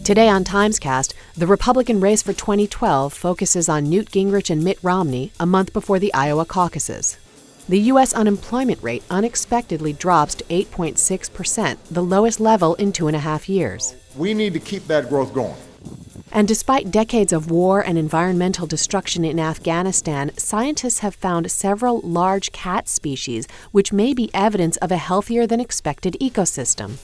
Today on TimesCast, the Republican race for 2012 focuses on Newt Gingrich and Mitt Romney a month before the Iowa caucuses. The U.S. unemployment rate unexpectedly drops to 8.6%, the lowest level in 2.5 years. We need to keep that growth going. And despite decades of war and environmental destruction in Afghanistan, scientists have found several large cat species which may be evidence of a healthier than expected ecosystem.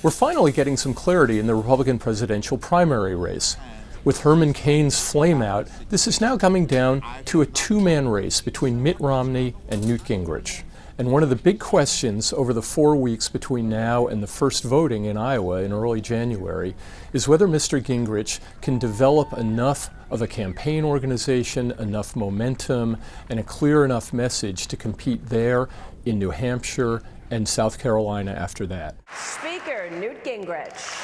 We're finally getting some clarity in the Republican presidential primary race. With Herman Cain's flameout, this is now coming down to a two-man race between Mitt Romney and Newt Gingrich. And one of the big questions over the 4 weeks between now and the first voting in Iowa in early January is whether Mr. Gingrich can develop enough of a campaign organization, enough momentum, and a clear enough message to compete there in New Hampshire and South Carolina after that. Speaker Newt Gingrich.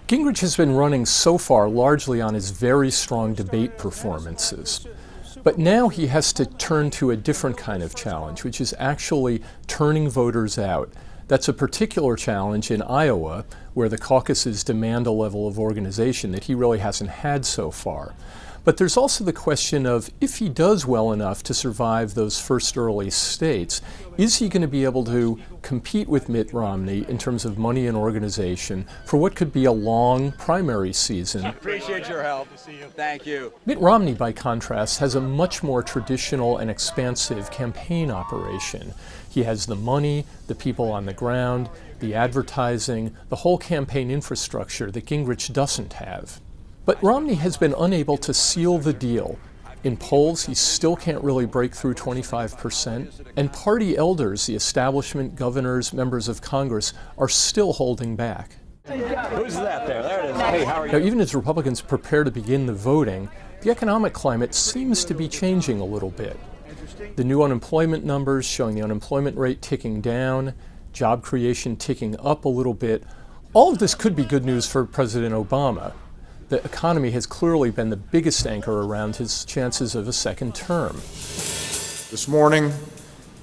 Gingrich has been running so far largely on his very strong debate performances. But now he has to turn to a different kind of challenge, which is actually turning voters out. That's a particular challenge in Iowa, where the caucuses demand a level of organization that he really hasn't had so far. But there's also the question of, if he does well enough to survive those first early states, is he going to be able to compete with Mitt Romney in terms of money and organization for what could be a long primary season? Appreciate your help. Thank you. Mitt Romney, by contrast, has a much more traditional and expansive campaign operation. He has the money, the people on the ground, the advertising, the whole campaign infrastructure that Gingrich doesn't have. But Romney has been unable to seal the deal. In polls, he still can't really break through 25%, and party elders, the establishment, governors, members of Congress, are still holding back. Who's that there? There it is. Hey, how are you? Now, even as Republicans prepare to begin the voting, the economic climate seems to be changing a little bit. The new unemployment numbers showing the unemployment rate ticking down, job creation ticking up a little bit. All of this could be good news for President Obama. The economy has clearly been the biggest anchor around his chances of a second term. This morning,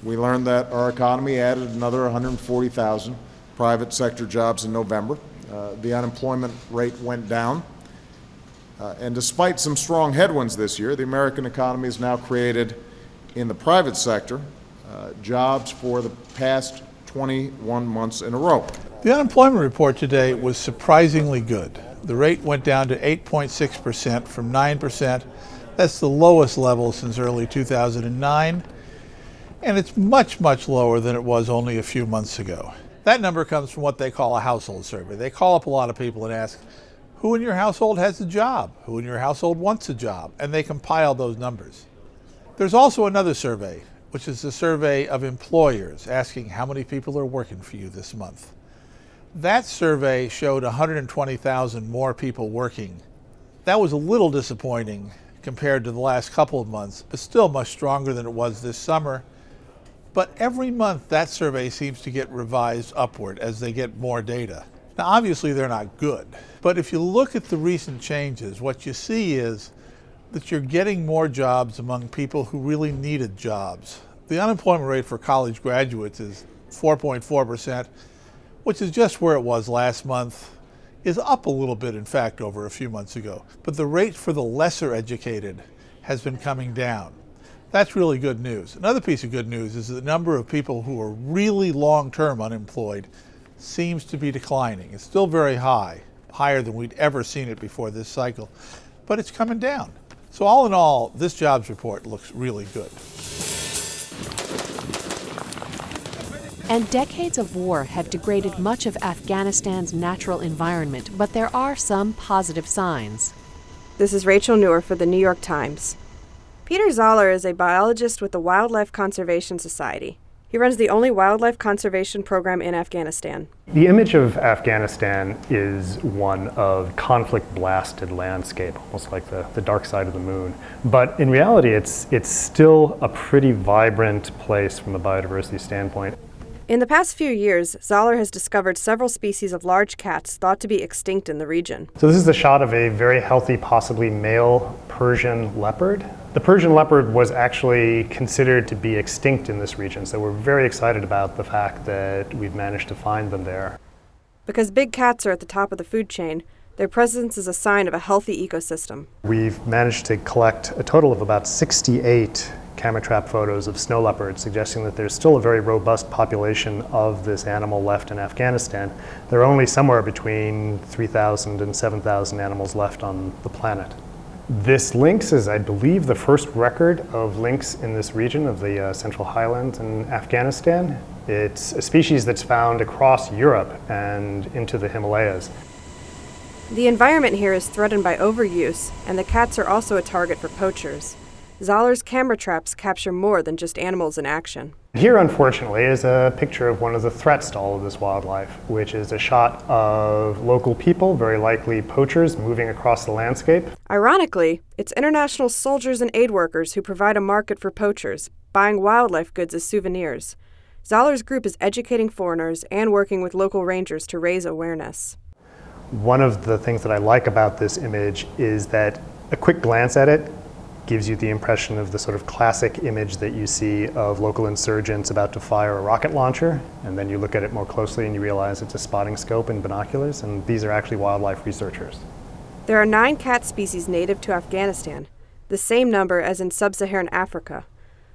we learned that our economy added another 140,000 private sector jobs in November. The unemployment rate went down. And despite some strong headwinds this year, the American economy has now created, in the private sector, jobs for the past 21 months in a row. The unemployment report today was surprisingly good. The rate went down to 8.6% from 9%. That's the lowest level since early 2009. And it's much, much lower than it was only a few months ago. That number comes from what they call a household survey. They call up a lot of people and ask, who in your household has a job? Who in your household wants a job? And they compile those numbers. There's also another survey, which is the survey of employers, asking how many people are working for you this month. That survey showed 120,000 more people working. That was a little disappointing compared to the last couple of months, but still much stronger than it was this summer. But every month that survey seems to get revised upward as they get more data. Now obviously they're not good, but if you look at the recent changes, what you see is that you're getting more jobs among people who really needed jobs. The unemployment rate for college graduates is 4.4%. which is just where it was last month, is up a little bit, in fact, over a few months ago. But the rate for the lesser educated has been coming down. That's really good news. Another piece of good news is that the number of people who are really long-term unemployed seems to be declining. It's still very high, higher than we'd ever seen it before this cycle, but it's coming down. So all in all, this jobs report looks really good. And decades of war have degraded much of Afghanistan's natural environment, but there are some positive signs. This is Rachel Newer for the New York Times. Peter Zoller is a biologist with the Wildlife Conservation Society. He runs the only wildlife conservation program in Afghanistan. The image of Afghanistan is one of conflict-blasted landscape, almost like the dark side of the moon. But in reality, it's still a pretty vibrant place from a biodiversity standpoint. In the past few years, Zoller has discovered several species of large cats thought to be extinct in the region. So this is the shot of a very healthy, possibly male Persian leopard The Persian leopard was actually considered to be extinct in this region, so we're very excited about the fact that we've managed to find them there. Because big cats are at the top of the food chain, their presence is a sign of a healthy ecosystem. We've managed to collect a total of about 68 camera trap photos of snow leopards, suggesting that there's still a very robust population of this animal left in Afghanistan. There are only somewhere between 3,000 and 7,000 animals left on the planet. This lynx is, I believe, the first record of lynx in this region of the Central Highlands in Afghanistan. It's a species that's found across Europe and into the Himalayas. The environment here is threatened by overuse, and the cats are also a target for poachers. Zoller's camera traps capture more than just animals in action. Here, unfortunately, is a picture of one of the threats to all of this wildlife, which is a shot of local people, very likely poachers, moving across the landscape. Ironically, it's international soldiers and aid workers who provide a market for poachers, buying wildlife goods as souvenirs. Zoller's group is educating foreigners and working with local rangers to raise awareness. One of the things that I like about this image is that a quick glance at it gives you the impression of the sort of classic image that you see of local insurgents about to fire a rocket launcher, and then you look at it more closely and you realize it's a spotting scope and binoculars, and these are actually wildlife researchers. There are 9 cat species native to Afghanistan, the same number as in sub-Saharan Africa.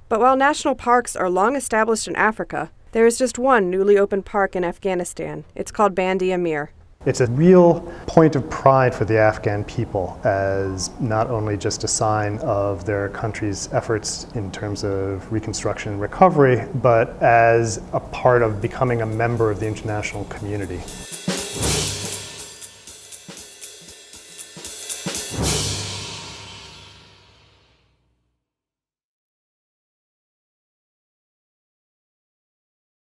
But while national parks are long established in Africa, there is just one newly opened park in Afghanistan. It's called Bandi Amir. It's a real point of pride for the Afghan people, as not only just a sign of their country's efforts in terms of reconstruction and recovery, but as a part of becoming a member of the international community.